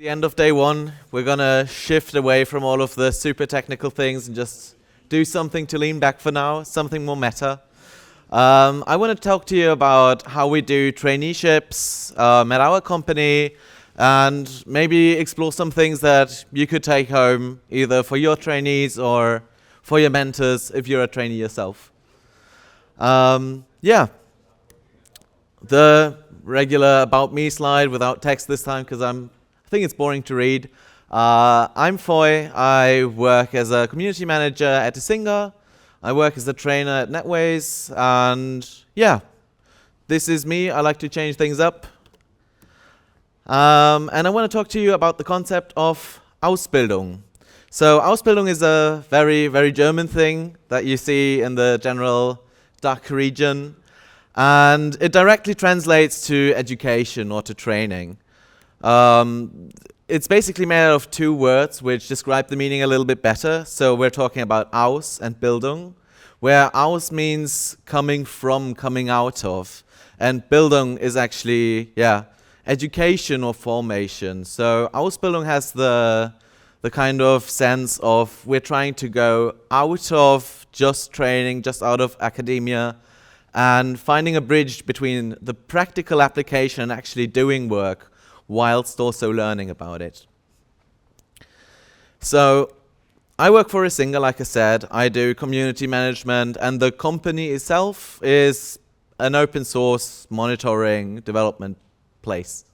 The end of day one, we're gonna shift away from all of the super technical things and just do something to lean back for now, something more meta. I want to talk to you about how we do traineeships at our company, and maybe explore some things that you could take home, either for your trainees or for your mentors if you're a trainee yourself. Yeah, the regular About Me slide without text this time because I think it's boring to read. I'm Foy. I work as a community manager at Isinga. I work as a trainer at Netways, and yeah, this is me. I like to change things up. And I want to talk to you about the concept of Ausbildung. So Ausbildung is a very, very German thing that you see in the general DACH region, and it directly translates to education or to training. It's basically made out of two words which describe the meaning a little bit better. So we're talking about Aus and Bildung, where Aus means coming from, coming out of, and Bildung is actually, education or formation. So Ausbildung has the kind of sense of we're trying to go out of just training, just out of academia, and finding a bridge between the practical application and actually doing work whilst also learning about it. So I work for Isinga, like I said. I do community management, and the company itself is an open source monitoring development place.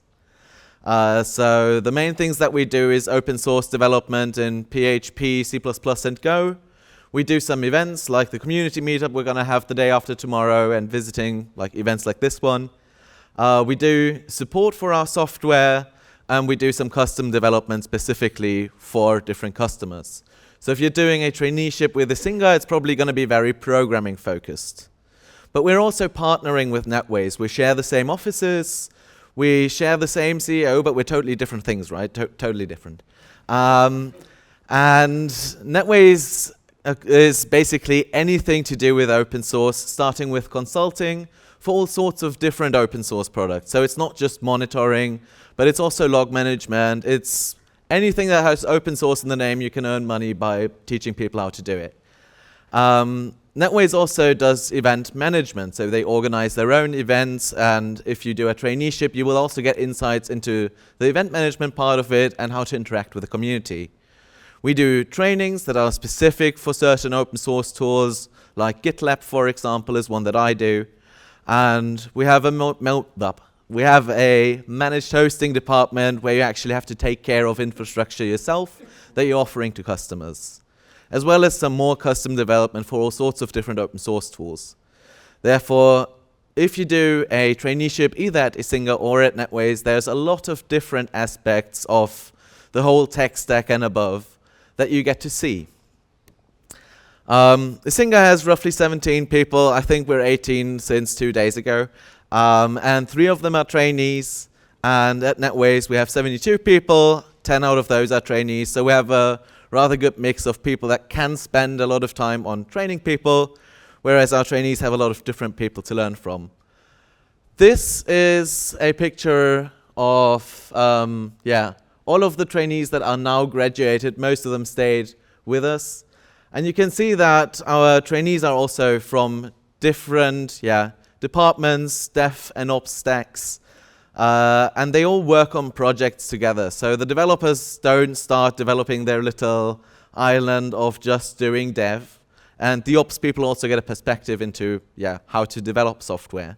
So the main things that we do is open source development in PHP, C++, and Go. We do some events like the community meetup we're going to have the day after tomorrow, and visiting like events like this one. We do support for our software, and we do some custom development specifically for different customers. So if you're doing a traineeship with Isinga, it's probably going to be very programming focused. But we're also partnering with Netways. We share the same offices, we share the same CEO, but we're totally different things, right? Totally different. And Netways is basically anything to do with open source, starting with consulting for all sorts of different open source products. So it's not just monitoring, but it's also log management. It's anything that has open source in the name. You can earn money by teaching people how to do it. Netways also does event management, so they organize their own events, and if you do a traineeship, you will also get insights into the event management part of it and how to interact with the community. We do trainings that are specific for certain open source tools, like GitLab, for example, is one that I do. And we have a managed hosting department where you actually have to take care of infrastructure yourself that you're offering to customers, as well as some more custom development for all sorts of different open source tools. Therefore, if you do a traineeship either at Isinga or at Netways, there's a lot of different aspects of the whole tech stack and above that you get to see. Isinga has roughly 17 people. I think we're 18 since 2 days ago. And 3 of them are trainees. And at Netways, we have 72 people. 10 out of those are trainees. So we have a rather good mix of people that can spend a lot of time on training people, whereas our trainees have a lot of different people to learn from. This is a picture of, all of the trainees that are now graduated. Most of them stayed with us. And you can see that our trainees are also from different departments, dev and ops stacks, and they all work on projects together. So the developers don't start developing their little island of just doing dev, and the ops people also get a perspective into how to develop software.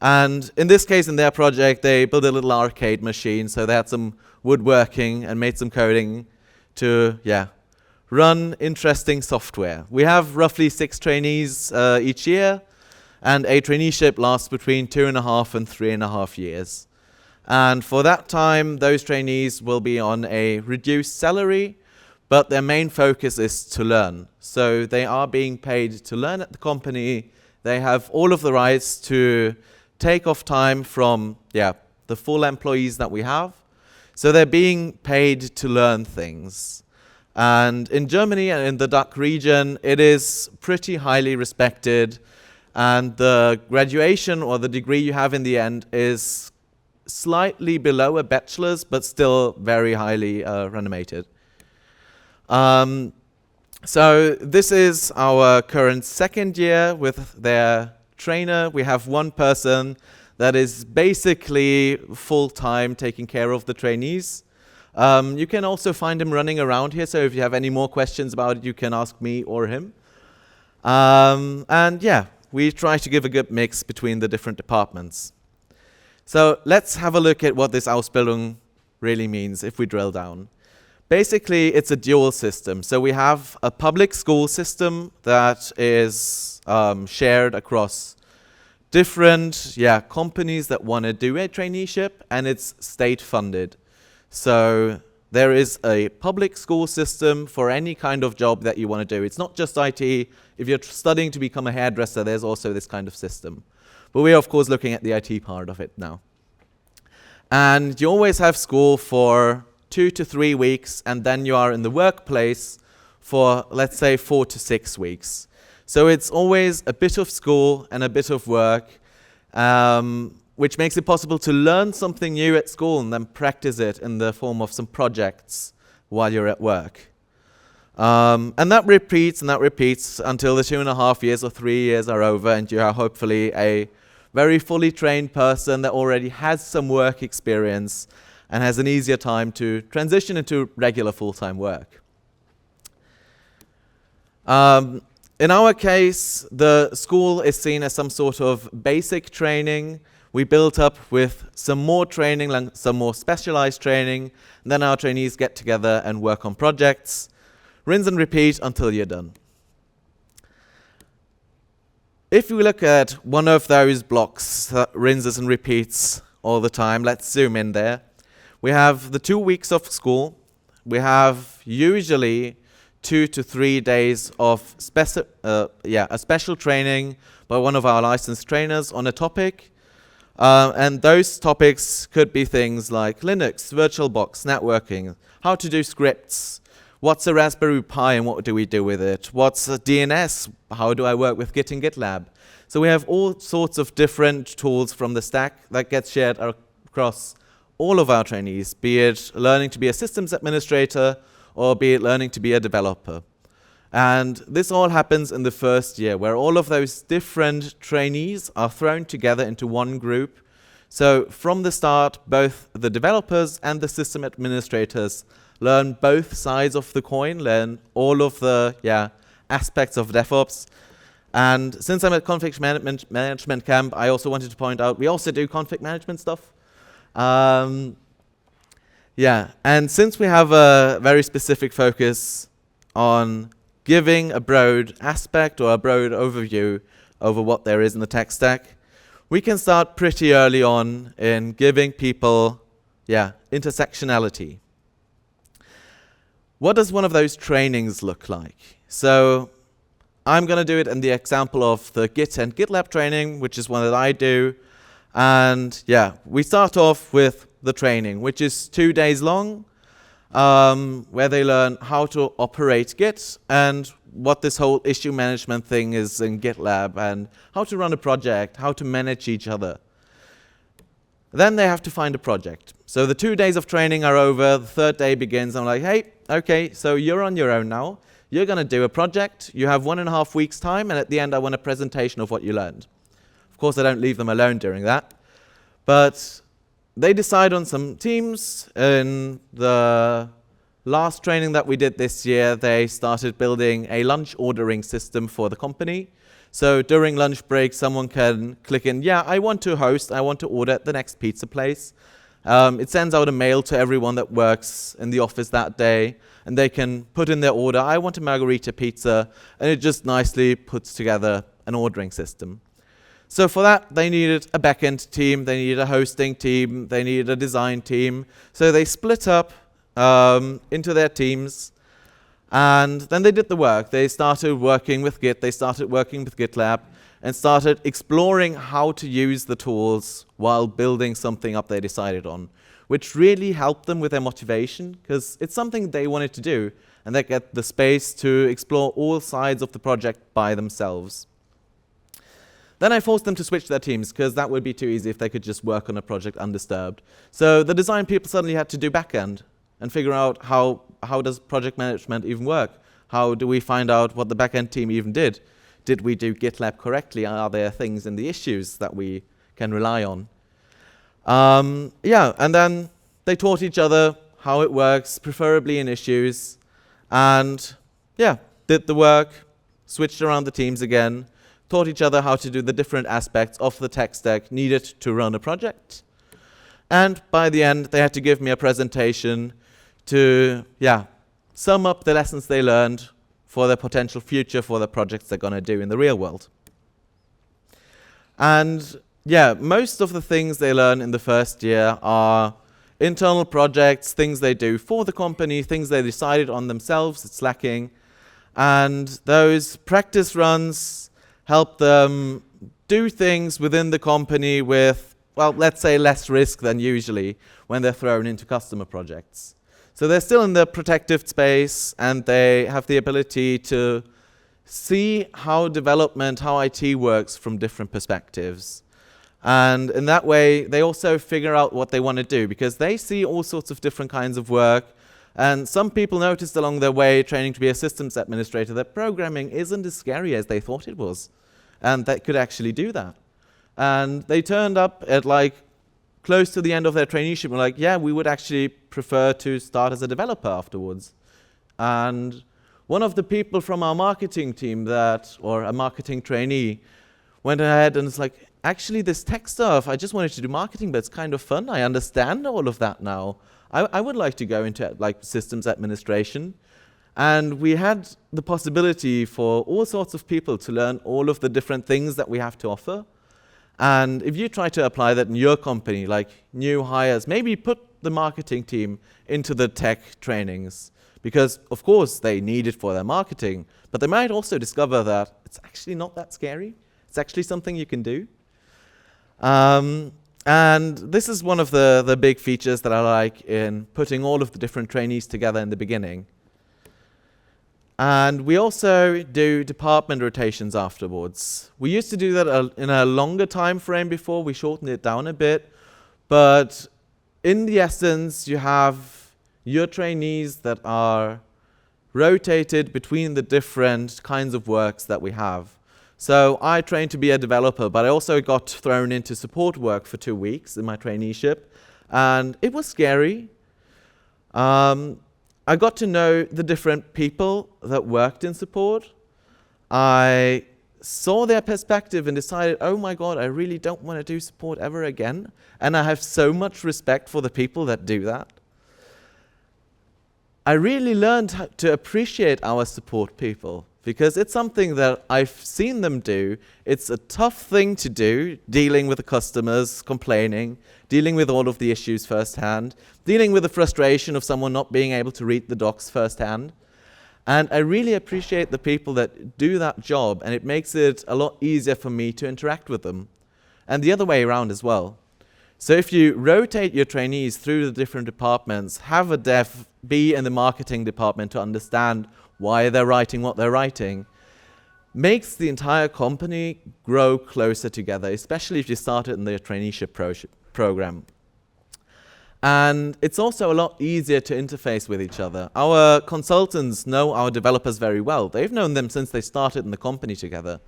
And in this case, in their project, they built a little arcade machine, so they had some woodworking and made some coding to run interesting software. We have roughly 6 trainees each year, and a traineeship lasts between 2.5 and 3.5 years. And for that time, those trainees will be on a reduced salary, but their main focus is to learn. So they are being paid to learn at the company. They have all of the rights to take off time from the full employees that we have. So they're being paid to learn things. And in Germany and in the DACH region, it is pretty highly respected, and the graduation or the degree you have in the end is slightly below a bachelor's, but still very highly renowned. So this is our current second year with their trainer. We have one person that is basically full-time taking care of the trainees. You can also find him running around here, so if you have any more questions about it, you can ask me or him. And yeah, we try to give a good mix between the different departments. So let's have a look at what this Ausbildung really means if we drill down. Basically, it's a dual system. So we have a public school system that is shared across different companies that want to do a traineeship, and it's state funded. So there is a public school system for any kind of job that you want to do. It's not just IT. If you're studying to become a hairdresser, there's also this kind of system. But we're, of course, looking at the IT part of it now. And you always have school for 2 to 3 weeks, and then you are in the workplace for, let's say, 4 to 6 weeks. So it's always a bit of school and a bit of work, which makes it possible to learn something new at school and then practice it in the form of some projects while you're at work. And that repeats until the 2.5 years or 3 years are over, and you are hopefully a very fully trained person that already has some work experience and has an easier time to transition into regular full-time work. In our case, the school is seen as some sort of basic training. We built up with some more training, some more specialized training, and then our trainees get together and work on projects. Rinse and repeat until you're done. If we look at one of those blocks that rinses and repeats all the time, let's zoom in there. We have the 2 weeks of school. We have usually 2 to 3 days of a special training by one of our licensed trainers on a topic. And those topics could be things like Linux, VirtualBox, networking, how to do scripts, what's a Raspberry Pi and what do we do with it, what's a DNS, how do I work with Git and GitLab. So we have all sorts of different tools from the stack that gets shared across all of our trainees, be it learning to be a systems administrator or be it learning to be a developer. And this all happens in the first year, where all of those different trainees are thrown together into one group. So from the start, both the developers and the system administrators learn both sides of the coin, learn all of the aspects of DevOps. And since I'm at ConfigManagement Camp, I also wanted to point out we also do config management stuff. And since we have a very specific focus on giving a broad aspect or a broad overview over what there is in the tech stack, we can start pretty early on in giving people intersectionality. What does one of those trainings look like? So I'm going to do it in the example of the Git and GitLab training, which is one that I do. And we start off with the training, which is 2 days long, where they learn how to operate Git and what this whole issue management thing is in GitLab and how to run a project, how to manage each other. Then they have to find a project. So the 2 days of training are over, the third day begins. I'm like, hey, okay, so you're on your own now. You're going to do a project. You have 1.5 weeks time, and at the end I want a presentation of what you learned. Of course, I don't leave them alone during that. But they decide on some teams. In the last training that we did this year, they started building a lunch ordering system for the company. So during lunch break, someone can click in, I want to host, I want to order at the next pizza place. It sends out a mail to everyone that works in the office that day, and they can put in their order, I want a margarita pizza, and it just nicely puts together an ordering system. So for that, they needed a backend team, they needed a hosting team, they needed a design team. So they split up into their teams, and then they did the work. They started working with Git, they started working with GitLab, and started exploring how to use the tools while building something up they decided on, which really helped them with their motivation, because it's something they wanted to do, and they get the space to explore all sides of the project by themselves. Then I forced them to switch their teams, because that would be too easy if they could just work on a project undisturbed. So the design people suddenly had to do backend and figure out how does project management even work? How do we find out what the backend team even did? Did we do GitLab correctly? Are there things in the issues that we can rely on? And then they taught each other how it works, preferably in issues, and did the work, switched around the teams again, taught each other how to do the different aspects of the tech stack needed to run a project. And by the end, they had to give me a presentation to, sum up the lessons they learned for their potential future for the projects they're going to do in the real world. And most of the things they learn in the first year are internal projects, things they do for the company, things they decided on themselves, it's lacking. And those practice runs help them do things within the company with, well, let's say less risk than usually when they're thrown into customer projects. So they're still in the protective space, and they have the ability to see how development, how IT works from different perspectives. And in that way, they also figure out what they want to do, because they see all sorts of different kinds of work. And some people noticed along their way, training to be a systems administrator, that programming isn't as scary as they thought it was, and they could actually do that. And they turned up at close to the end of their traineeship and were like, we would actually prefer to start as a developer afterwards. And one of the people from our marketing team or a marketing trainee, went ahead and was like, actually this tech stuff, I just wanted to do marketing, but it's kind of fun. I understand all of that now. I would like to go into systems administration. And we had the possibility for all sorts of people to learn all of the different things that we have to offer. And if you try to apply that in your company, like new hires, maybe put the marketing team into the tech trainings, because of course they need it for their marketing, but they might also discover that it's actually not that scary. It's actually something you can do. And this is one of the big features that I like in putting all of the different trainees together in the beginning. And we also do department rotations afterwards. We used to do that in a longer time frame before. We shortened it down a bit. But in the essence, you have your trainees that are rotated between the different kinds of works that we have. So I trained to be a developer, but I also got thrown into support work for 2 weeks in my traineeship. And it was scary. I got to know the different people that worked in support. I saw their perspective and decided, oh my God, I really don't want to do support ever again. And I have so much respect for the people that do that. I really learned to appreciate our support people, because it's something that I've seen them do. It's a tough thing to do, dealing with the customers, complaining, dealing with all of the issues firsthand, dealing with the frustration of someone not being able to read the docs firsthand. And I really appreciate the people that do that job, and it makes it a lot easier for me to interact with them. And the other way around as well. So if you rotate your trainees through the different departments, have a dev be in the marketing department to understand why they're writing what they're writing, makes the entire company grow closer together, especially if you start it in the traineeship program. And it's also a lot easier to interface with each other. Our consultants know our developers very well. They've known them since they started in the company together.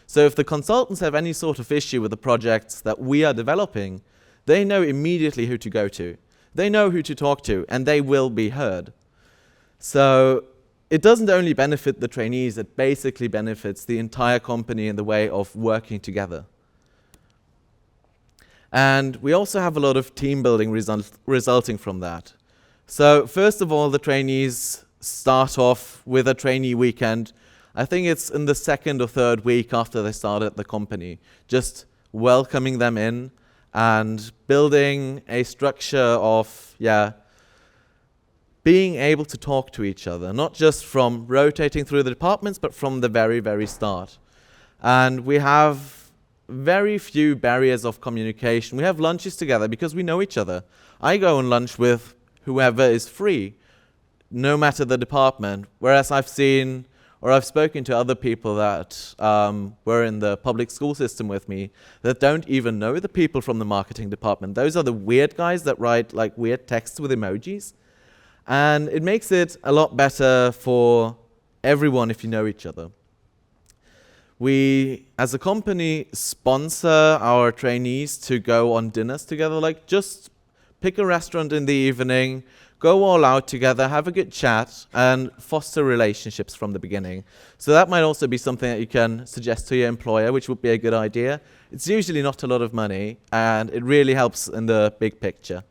So if the consultants have any sort of issue with the projects that we are developing, they know immediately who to go to. They know who to talk to, and they will be heard. So it doesn't only benefit the trainees, it basically benefits the entire company in the way of working together. And we also have a lot of team building resulting from that. So first of all, the trainees start off with a trainee weekend. I think it's in the second or third week after they start at the company, just welcoming them in and building a structure of, being able to talk to each other, not just from rotating through the departments, but from the very, very start. And we have very few barriers of communication. We have lunches together because we know each other. I go on lunch with whoever is free, no matter the department. Whereas I've seen Or I've spoken to other people that were in the public school system with me that don't even know the people from the marketing department. Those are the weird guys that write like weird texts with emojis. And it makes it a lot better for everyone if you know each other. We, as a company, sponsor our trainees to go on dinners together. Like, just pick a restaurant in the evening, go all out together, have a good chat, and foster relationships from the beginning. So that might also be something that you can suggest to your employer, which would be a good idea. It's usually not a lot of money, and it really helps in the big picture.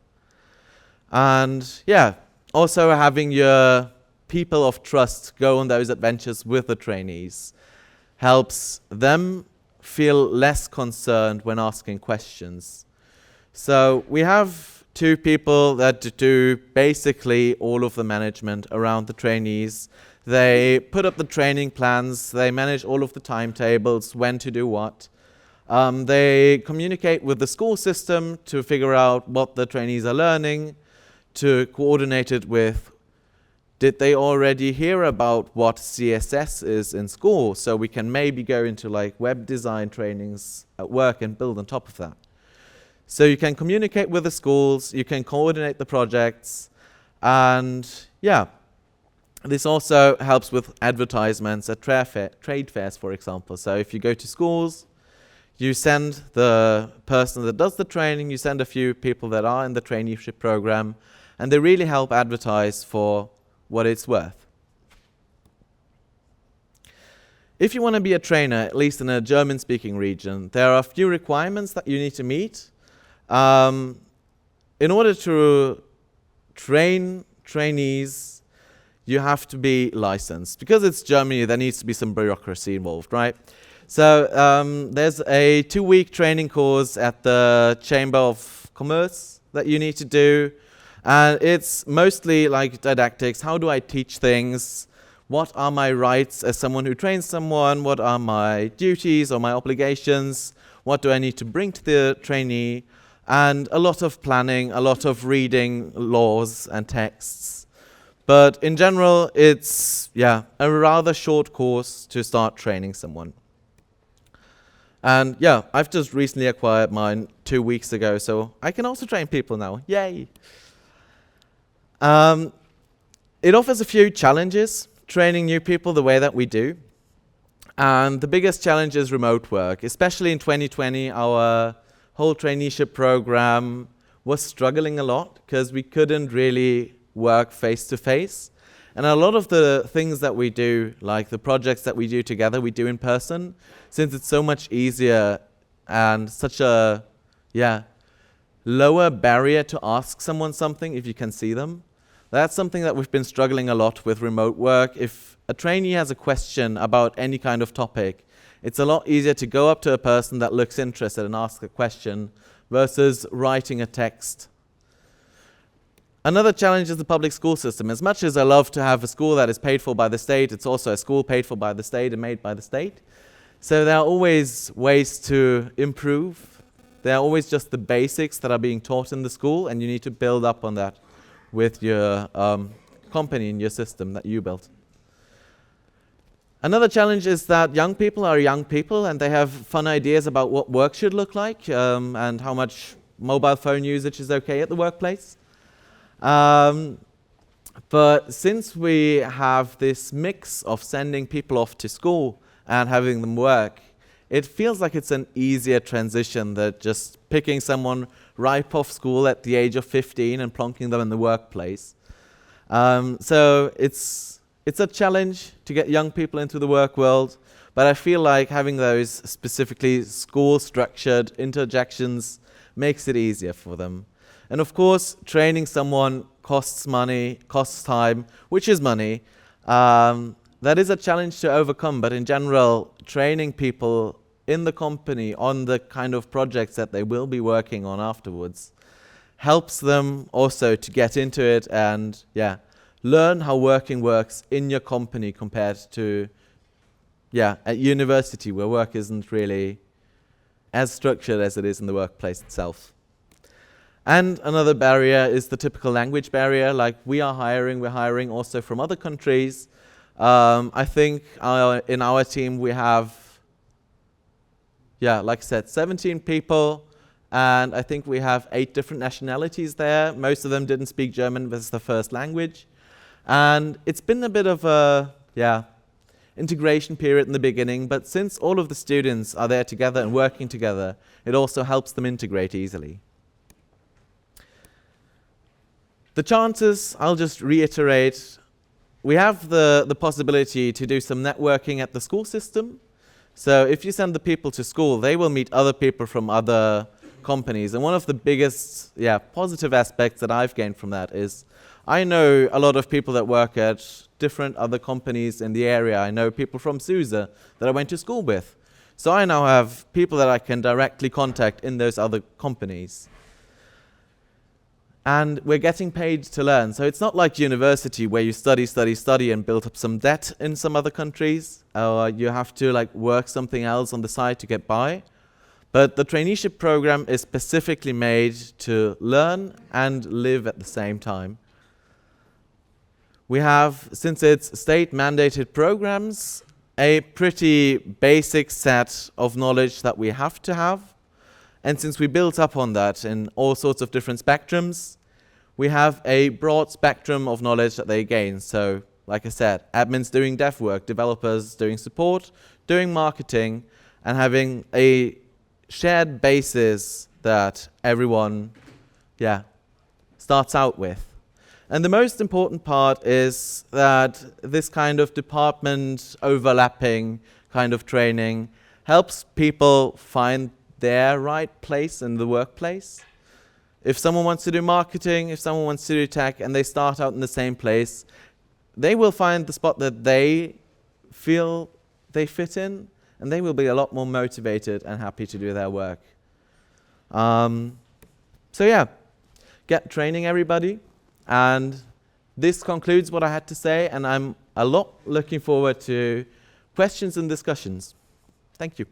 And yeah, also having your people of trust go on those adventures with the trainees helps them feel less concerned when asking questions. So we have 2 people that do basically all of the management around the trainees. They put up the training plans, they manage all of the timetables, when to do what. They communicate with the school system to figure out what the trainees are learning, to coordinate it with, did they already hear about what CSS is in school? So we can maybe go into like web design trainings at work and build on top of that. So you can communicate with the schools, you can coordinate the projects, and yeah, this also helps with advertisements at trade fairs, for example. So if you go to schools, you send the person that does the training, you send a few people that are in the traineeship program, and they really help advertise for what it's worth. If you want to be a trainer, at least in a German-speaking region, there are a few requirements that you need to meet. In order to train trainees, you have to be licensed. Because it's Germany, there needs to be some bureaucracy involved, right? So there's a 2-week training course at the Chamber of Commerce that you need to do. And it's mostly like didactics. How do I teach things? What are my rights as someone who trains someone? What are my duties or my obligations? What do I need to bring to the trainee? And a lot of planning, a lot of reading laws and texts. But in general, it's a rather short course to start training someone. And yeah, I've just recently acquired mine 2 weeks ago, so I can also train people now. Yay! It offers a few challenges, training new people the way that we do. And the biggest challenge is remote work. Especially in 2020, our whole traineeship program was struggling a lot because we couldn't really work face-to-face. And a lot of the things that we do, like the projects that we do together, we do in person, since it's so much easier and such a lower barrier to ask someone something if you can see them. That's something that we've been struggling a lot with remote work. If a trainee has a question about any kind of topic, it's a lot easier to go up to a person that looks interested and ask a question versus writing a text. Another challenge is the public school system. As much as I love to have a school that is paid for by the state, it's also a school paid for by the state and made by the state. So there are always ways to improve. There are always just the basics that are being taught in the school, and you need to build up on that with your company and your system that you built. Another challenge is that young people are young people and they have fun ideas about what work should look like and how much mobile phone usage is okay at the workplace. But since we have this mix of sending people off to school and having them work, it feels like it's an easier transition than just picking someone right off school at the age of 15 and plonking them in the workplace. So it's a challenge to get young people into the work world, but I feel like having those specifically school-structured interjections makes it easier for them. And of course, training someone costs money, costs time, which is money. That is a challenge to overcome, but in general, training people in the company on the kind of projects that they will be working on afterwards helps them also to get into it and learn how working works in your company compared to at university, where work isn't really as structured as it is in the workplace itself. And another barrier is the typical language barrier. Like we're hiring also from other countries, I think in our team we have, like I said, 17 people, and I think we have 8 different nationalities there. Most of them didn't speak German as their first language. And it's been a bit of a, integration period in the beginning, but since all of the students are there together and working together, it also helps them integrate easily. The chances, I'll just reiterate, we have the possibility to do some networking at the school system. So if you send the people to school, they will meet other people from other companies. And one of the biggest positive aspects that I've gained from that is I know a lot of people that work at different other companies in the area. I know people from SUSE that I went to school with. So I now have people that I can directly contact in those other companies. And we're getting paid to learn. So it's not like university where you study and build up some debt in some other countries, or you have to work something else on the side to get by. But the traineeship program is specifically made to learn and live at the same time. We have, since it's state-mandated programs, a pretty basic set of knowledge that we have to have. And since we built up on that in all sorts of different spectrums, we have a broad spectrum of knowledge that they gain. So, like I said, admins doing dev work, developers doing support, doing marketing, and having a shared basis that everyone, starts out with. And the most important part is that this kind of department overlapping kind of training helps people find their right place in the workplace. If someone wants to do marketing, if someone wants to do tech, and they start out in the same place, they will find the spot that they feel they fit in, and they will be a lot more motivated and happy to do their work. Get training, everybody. And this concludes what I had to say, and I'm a lot looking forward to questions and discussions. Thank you.